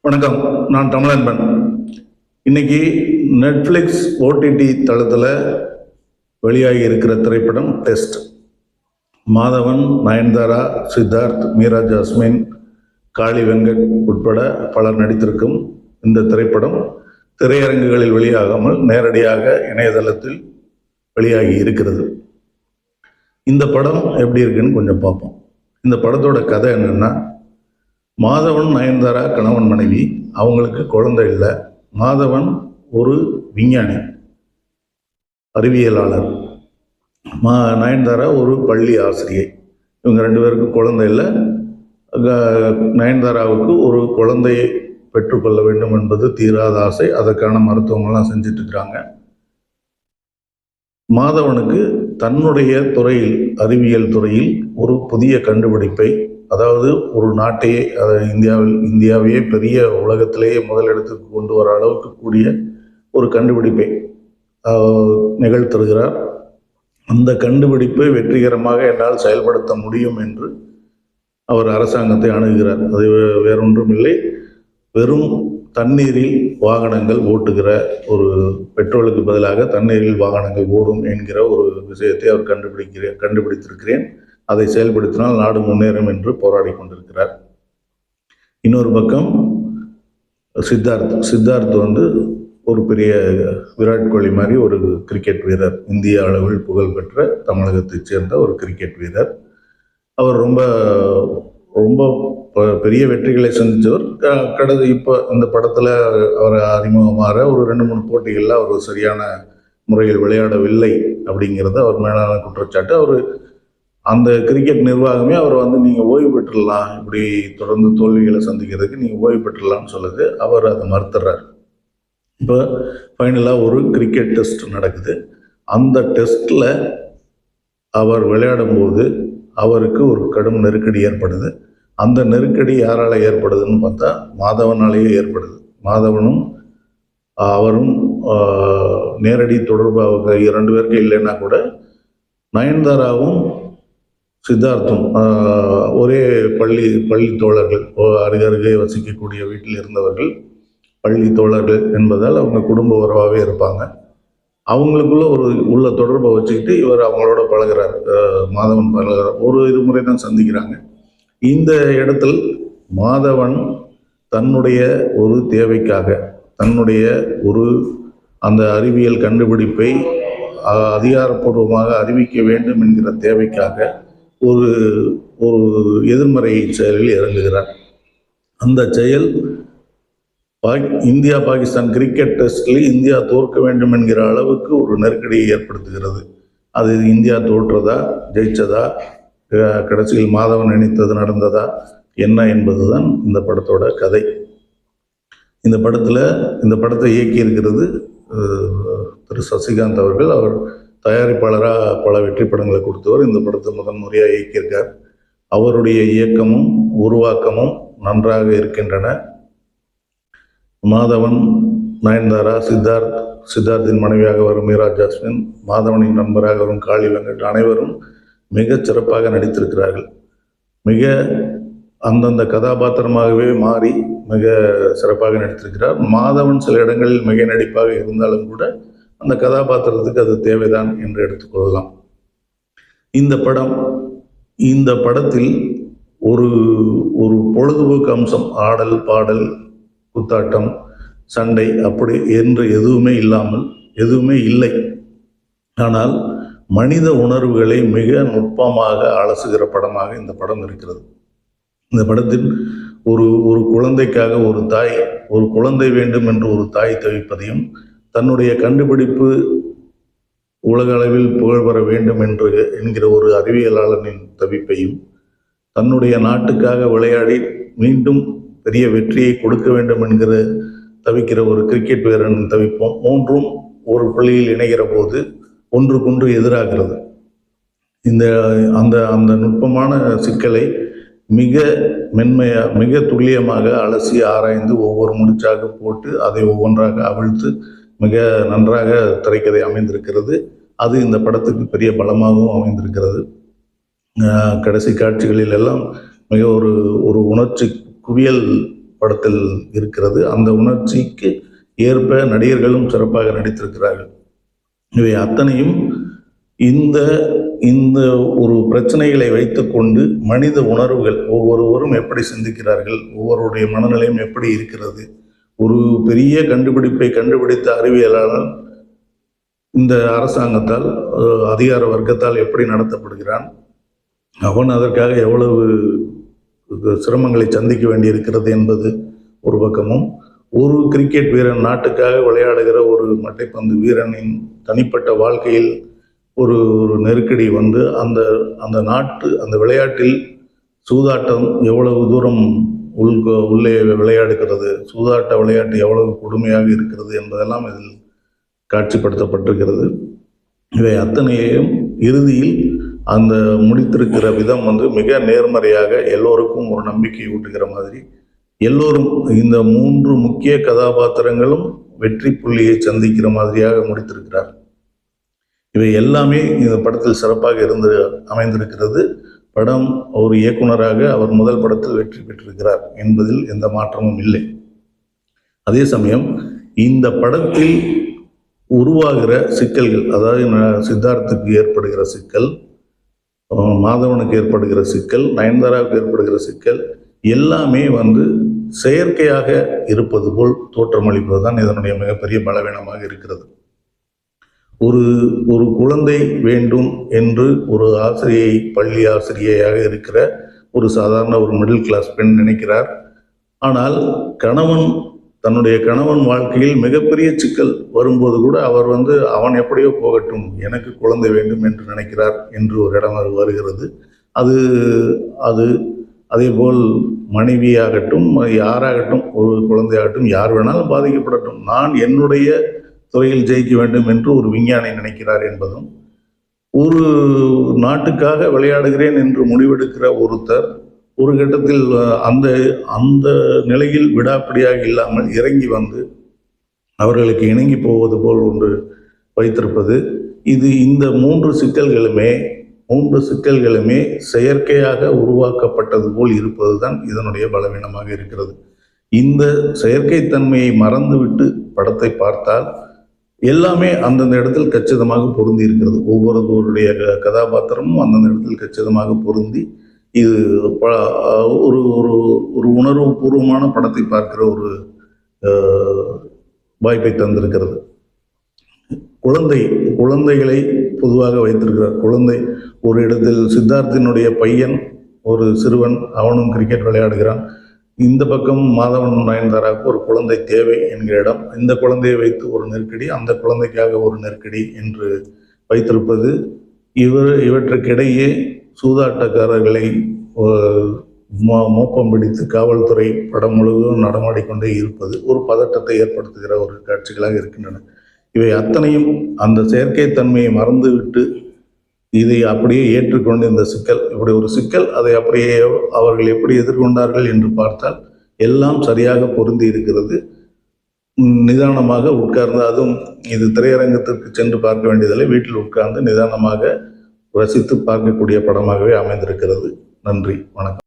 வணக்கம். நான் தமிழன்பன். இன்னைக்கு நெட்ஃப்ளிக்ஸ் ஓடிடி தளத்தில் வெளியாகி இருக்கிற திரைப்படம் டெஸ்ட். மாதவன், நயன்தாரா, சித்தார்த், மீரா ஜாஸ்மின், காளி வெங்கட் உட்பட பலர் நடித்திருக்கும் இந்த திரைப்படம் திரையரங்குகளில் வெளியாகாமல் நேரடியாக இணையதளத்தில் வெளியாகி இருக்கிறது. இந்த படம் எப்படி இருக்குன்னு கொஞ்சம் பார்ப்போம். இந்த படத்தோட கதை என்னன்னா, மாதவன், நயன்தாரா கணவன் மனைவி. அவங்களுக்கு குழந்தை இல்லை. மாதவன் ஒரு விஞ்ஞானி, அறிவியலாளர். நயன்தாரா ஒரு பள்ளி ஆசிரியை. இவங்க ரெண்டு பேருக்கும் குழந்தை இல்லை. நயன்தாராவுக்கு ஒரு குழந்தையை பெற்றுக்கொள்ள வேண்டும் என்பது தீராத ஆசை. அதற்கான மருத்துவங்கள்லாம் செஞ்சுட்டு இருக்கிறாங்க. மாதவனுக்கு தன்னுடைய துறையில், அறிவியல் துறையில் ஒரு புதிய கண்டுபிடிப்பை, அதாவது ஒரு நாட்டையே, இந்தியாவையே பெரிய உலகத்திலேயே முதலிடத்துக்கு கொண்டு வர அளவுக்கு கூடிய ஒரு கண்டுபிடிப்பை நிகழ்த்துகிறார். அந்த கண்டுபிடிப்பை வெற்றிகரமாக என்னால் செயல்படுத்த முடியும் என்று அவர் அரசாங்கத்தை அணுகுகிறார். அது வேறொன்றும் இல்லை, வெறும் தண்ணீரில் வாகனங்கள் ஓட்டுகிற, ஒரு பெட்ரோலுக்கு பதிலாக தண்ணீரில் வாகனங்கள் ஓடும் என்கிற ஒரு விஷயத்தை அவர் கண்டுபிடித்திருக்கிறேன், அதை செயல்படுத்தினால் நாடு முன்னேறும் என்று போராடி கொண்டிருக்கிறார். இன்னொரு பக்கம் சித்தார்த் ஒரு பெரிய விராட் கோலி மாதிரி ஒரு கிரிக்கெட் வீரர், இந்திய அளவில் புகழ்பெற்ற தமிழகத்தைச் சேர்ந்த ஒரு கிரிக்கெட் வீரர். அவர் ரொம்ப ரொம்ப பெரிய வெற்றிகளை சந்தித்தவர். இப்போ இந்த படத்தில் அவர் அறிமுகமாற ஒரு 2-3 போட்டிகளில் அவர் சரியான முறையில் விளையாடவில்லை அப்படிங்கிறது அவர் மேலான குற்றச்சாட்டு. அவர் அந்த கிரிக்கெட் நிர்வாகமே அவர் நீங்கள் ஓய்வு பெற்றுடலாம், இப்படி தொடர்ந்து தோல்விகளை சந்திக்கிறதுக்கு நீங்கள் ஓய்வு பெற்றுடலாம்னு சொல்லுது. அவர் அதை மறுத்துறார். இப்போ ஃபைனலாக ஒரு கிரிக்கெட் டெஸ்ட் நடக்குது. அந்த டெஸ்ட்டில் அவர் விளையாடும்போது அவருக்கு ஒரு கடும் நெருக்கடி ஏற்படுது. அந்த நெருக்கடி யாரால் ஏற்படுதுன்னு பார்த்தா மாதவனாலேயே ஏற்படுது. மாதவனும் அவரும் நேரடி தொடர்பு அவங்க 2 பேருக்கு இல்லைன்னா கூட, நயன்தாராவும் சித்தார்த்தும் ஒரே பள்ளி தோழர்கள், அருகருகே வசிக்கக்கூடிய வீட்டில் இருந்தவர்கள், பள்ளி தோழர்கள் என்பதால் அவங்க குடும்ப உறவாகவே இருப்பாங்க. அவங்களுக்குள்ள உள்ள தொடர்பை வச்சுக்கிட்டு இவர் அவங்களோட பழகிறார். மாதவன் பழகிறார். ஒரு இருமுறை தான் சந்திக்கிறாங்க. இந்த இடத்தில் மாதவன் தன்னுடைய ஒரு தேவைக்காக, தன்னுடைய ஒரு அந்த அறிவியல் கண்டுபிடிப்பை அதிகாரப்பூர்வமாக அறிவிக்க வேண்டும் என்கிற தேவைக்காக ஒரு எதிர்மறை செயலில் இறங்குகிறார். அந்த செயல் இந்தியா பாகிஸ்தான் கிரிக்கெட் டெஸ்டில் இந்தியா தோற்க வேண்டும் என்கிற அளவுக்கு ஒரு நெருக்கடியை ஏற்படுத்துகிறது. அது இந்தியா தோற்றதா, ஜெயிச்சதா, கடைசியில் மாதவன் நினைத்தது நடந்ததா என்ன என்பதுதான் இந்த படத்தோட கதை. இந்த படத்தை இயக்கியிருக்கிறது திரு சசிகாந்த் அவர்கள். அவர் தயாரிப்பாளராக பல வெற்றி படங்களை கொடுத்தவர். இந்த படத்தை முதன்முறையாக இயக்கியிருக்கார். அவருடைய இயக்கமும் உருவாக்கமும் நன்றாக இருக்கின்றன. மாதவன், நயன்தாரா, சித்தார்த்தின் மனைவியாக வரும் மீரா ஜாஸ்மின், மாதவனின் நண்பராக வரும் காளி வெங்கட், அனைவரும் மிக சிறப்பாக நடித்திருக்கிறார்கள். மிக அந்தந்த கதாபாத்திரமாகவே மாறி மிக சிறப்பாக நடித்திருக்கிறார். மாதவன் சில இடங்களில் மிக நடிப்பாக இருந்தாலும் கூட அந்த கதாபாத்திரத்துக்கு அது தேவைதான் என்று எடுத்துக்கொள்ளலாம். இந்த படத்தில் ஒரு பொழுதுபோக்கு அம்சம், ஆடல், பாடல், குத்தாட்டம், சண்டை அப்படி என்று எதுவுமே இல்லை. ஆனால் மனித உணர்வுகளை மிக நுட்பமாக அலசுகிற படமாக இந்த படம் இருக்கிறது. இந்த படத்தில் ஒரு குழந்தைக்காக ஒரு குழந்தை வேண்டும் என்று ஒரு தாய் தவிப்பதையும், தன்னுடைய கண்டுபிடிப்பு உலக அளவில் புகழ் பெற வேண்டும் என்கிற ஒரு அறிவியலாளனின் தவிப்பையும், தன்னுடைய நாட்டுக்காக விளையாடி மீண்டும் பெரிய வெற்றியை கொடுக்க வேண்டும் என்கிற தவிக்கிற ஒரு கிரிக்கெட் வீரனின் தவிப்பும், மூன்றும் ஒரு புள்ளியில் இணைகிற போது ஒன்றுக்கொன்று எதிராகிறது. அந்த நுட்பமான சிக்கலை மிக மென்மையாக, மிக துல்லியமாக அலசி ஆராய்ந்து ஒவ்வொரு முடிச்சாக போட்டு அதை ஒவ்வொன்றாக அவிழ்த்து மிக நன்றாக திரைக்கதை அமைந்திருக்கிறது. அது இந்த படத்துக்கு பெரிய பலமாகவும் அமைந்திருக்கிறது. கடைசி காட்சிகளில் எல்லாம் மிக ஒரு உணர்ச்சி குவியல் படத்தில் இருக்கிறது. அந்த உணர்ச்சிக்கு ஏற்ப நடிகர்களும் சிறப்பாக நடித்திருக்கிறார்கள். இவை அத்தனையும் இந்த இந்த ஒரு பிரச்சனைகளை வைத்துக்கொண்டு மனித உணர்வுகள் ஒவ்வொருவரும் எப்படி சிந்திக்கிறார்கள், ஒவ்வொருடைய மனநிலையும் எப்படி இருக்கிறது. ஒரு பெரிய கண்டுபிடிப்பை கண்டுபிடித்த அறிவியலாளர் இந்த அரசாங்கத்தால் அதிகார வர்க்கத்தால் எப்படி நடத்தப்படுகிறான், அவன் அதற்காக எவ்வளவு சிரமங்களை சந்திக்க வேண்டியிருக்கிறது என்பது ஒரு பக்கமும், ஒரு கிரிக்கெட் வீரன் நாட்டுக்காக விளையாடுகிற ஒரு மட்டைப்பந்து வீரனின் தனிப்பட்ட வாழ்க்கையில் ஒரு நெருக்கடி வந்து அந்த அந்த விளையாட்டில் சூதாட்டம் எவ்வளவு தூரம் உள்ளே விளையாடுகிறது, சூதாட்ட விளையாட்டு எவ்வளவு கொடுமையாக இருக்கிறது என்பதெல்லாம் இதில் காட்சிப்படுத்தப்பட்டிருக்கிறது. இவை அத்தனையையும் இறுதியில் அந்த முடித்திருக்கிற விதம் வந்து மிக நேர்மறையாக எல்லோருக்கும் ஒரு நம்பிக்கை ஊட்டுகிற மாதிரி, எல்லோரும் இந்த 3 முக்கிய கதாபாத்திரங்களும் வெற்றி புள்ளியை சந்திக்கிற மாதிரியாக முடித்திருக்கிறார். இவை எல்லாமே இந்த படத்தில் சிறப்பாக அமைந்திருக்கிறது. படம் ஒரு இயக்குனராக அவர் முதல் படத்தில் வெற்றி பெற்றிருக்கிறார் என்பதில் எந்த மாற்றமும் இல்லை. அதே சமயம் இந்த படத்தில் உருவாகிற சிக்கல்கள், அதாவது சித்தார்த்துக்கு ஏற்படுகிற சிக்கல், மாதவனுக்கு ஏற்படுகிற சிக்கல், நயன்தாராவுக்கு ஏற்படுகிற சிக்கல் எல்லாமே வந்து செயற்கையாக இருப்பது போல் தோற்றமளிப்பது தான் இதனுடைய மிகப்பெரிய பலவீனமாக இருக்கிறது. ஒரு குழந்தை வேண்டும் என்று ஒரு ஆசிரியை, பள்ளி ஆசிரியையாக இருக்கிற ஒரு சாதாரண ஒரு மிடில் கிளாஸ் பெண் நினைக்கிறார். ஆனால் தன்னுடைய கணவன் வாழ்க்கையில் மிகப்பெரிய சிக்கல் வரும்போது கூட அவர் வந்து அவன் எப்படியோ போகட்டும், எனக்கு குழந்தை வேண்டும் என்று நினைக்கிறார் என்று ஒரு இடம் வருகிறது. அது அதேபோல் மனைவியாகட்டும், யாராகட்டும், ஒரு குழந்தையாகட்டும், யார் வேணாலும் பாதிக்கப்படட்டும், நான் என்னுடைய துறையில் ஜெயிக்க வேண்டும் என்று ஒரு விஞ்ஞானி நினைக்கிறார் என்பதும், ஒரு நாட்டுக்காக விளையாடுகிறேன் என்று முடிவெடுக்கிற ஒருத்தர் ஒரு கட்டத்தில் அந்த நிலையில் விடாப்பிடியாக இல்லாமல் இறங்கி வந்து அவர்களுக்கு இணங்கி போவது போல் ஒன்று வைத்திருப்பது, இந்த 3 சிக்கல்களுமே செயற்கையாக உருவாக்கப்பட்டது போல் இருப்பது தான் இதனுடைய பலவீனமாக இருக்கிறது. இந்த செயற்கைத்தன்மையை மறந்துவிட்டு படத்தை பார்த்தால் எல்லாமே அந்தந்த இடத்தில் கச்சிதமாக பொருந்தி இருக்கிறது. ஒவ்வொருவருடைய கதாபாத்திரமும் அந்தந்த இடத்தில் கச்சிதமாக பொருந்தி இது ஒரு ஒரு உணர்வு பூர்வமான படத்தை பார்க்கிற ஒரு வாய்ப்பை தந்திருக்கிறது. குழந்தைகளை பொதுவாக வைத்திருக்கிறார். குழந்தை ஒரு இடத்தில் சித்தார்த்தினுடைய பையன் ஒரு சிறுவன், அவனும் கிரிக்கெட் விளையாடுகிறான். இந்த பக்கம் மாதவன் நயன்தாராவுக்கு ஒரு குழந்தை தேவை என்கிற இடம், இந்த குழந்தையை வைத்து ஒரு நெருக்கடி, அந்த குழந்தைக்காக ஒரு நெருக்கடி என்று வைத்திருப்பது, இவற்றுக்கிடையே சூதாட்டக்காரர்களை மோப்பம் பிடித்து காவல்துறை படம் முழுவதும் நடமாடிக்கொண்டே இருப்பது ஒரு பதட்டத்தை ஏற்படுத்துகிற ஒரு காட்சிகளாக இருக்கின்றன. இவை அத்தனையும் அந்த செயற்கைத்தன்மையை மறந்துவிட்டு இதை அப்படியே ஏற்றுக்கொண்டு இந்த சிக்கல், இப்படி ஒரு சிக்கல், அதை அப்படியே அவர்கள் எப்படி எதிர்கொண்டார்கள் என்று பார்த்தால் எல்லாம் சரியாக பொருந்தி இருக்கிறது. நிதானமாக உட்கார்ந்து, அதுவும் இது திரையரங்கத்திற்கு சென்று பார்க்க வேண்டியதில்லை, வீட்டில் உட்கார்ந்து நிதானமாக ரசித்து பார்க்கக்கூடிய படமாகவே அமைந்திருக்கிறது. நன்றி, வணக்கம்.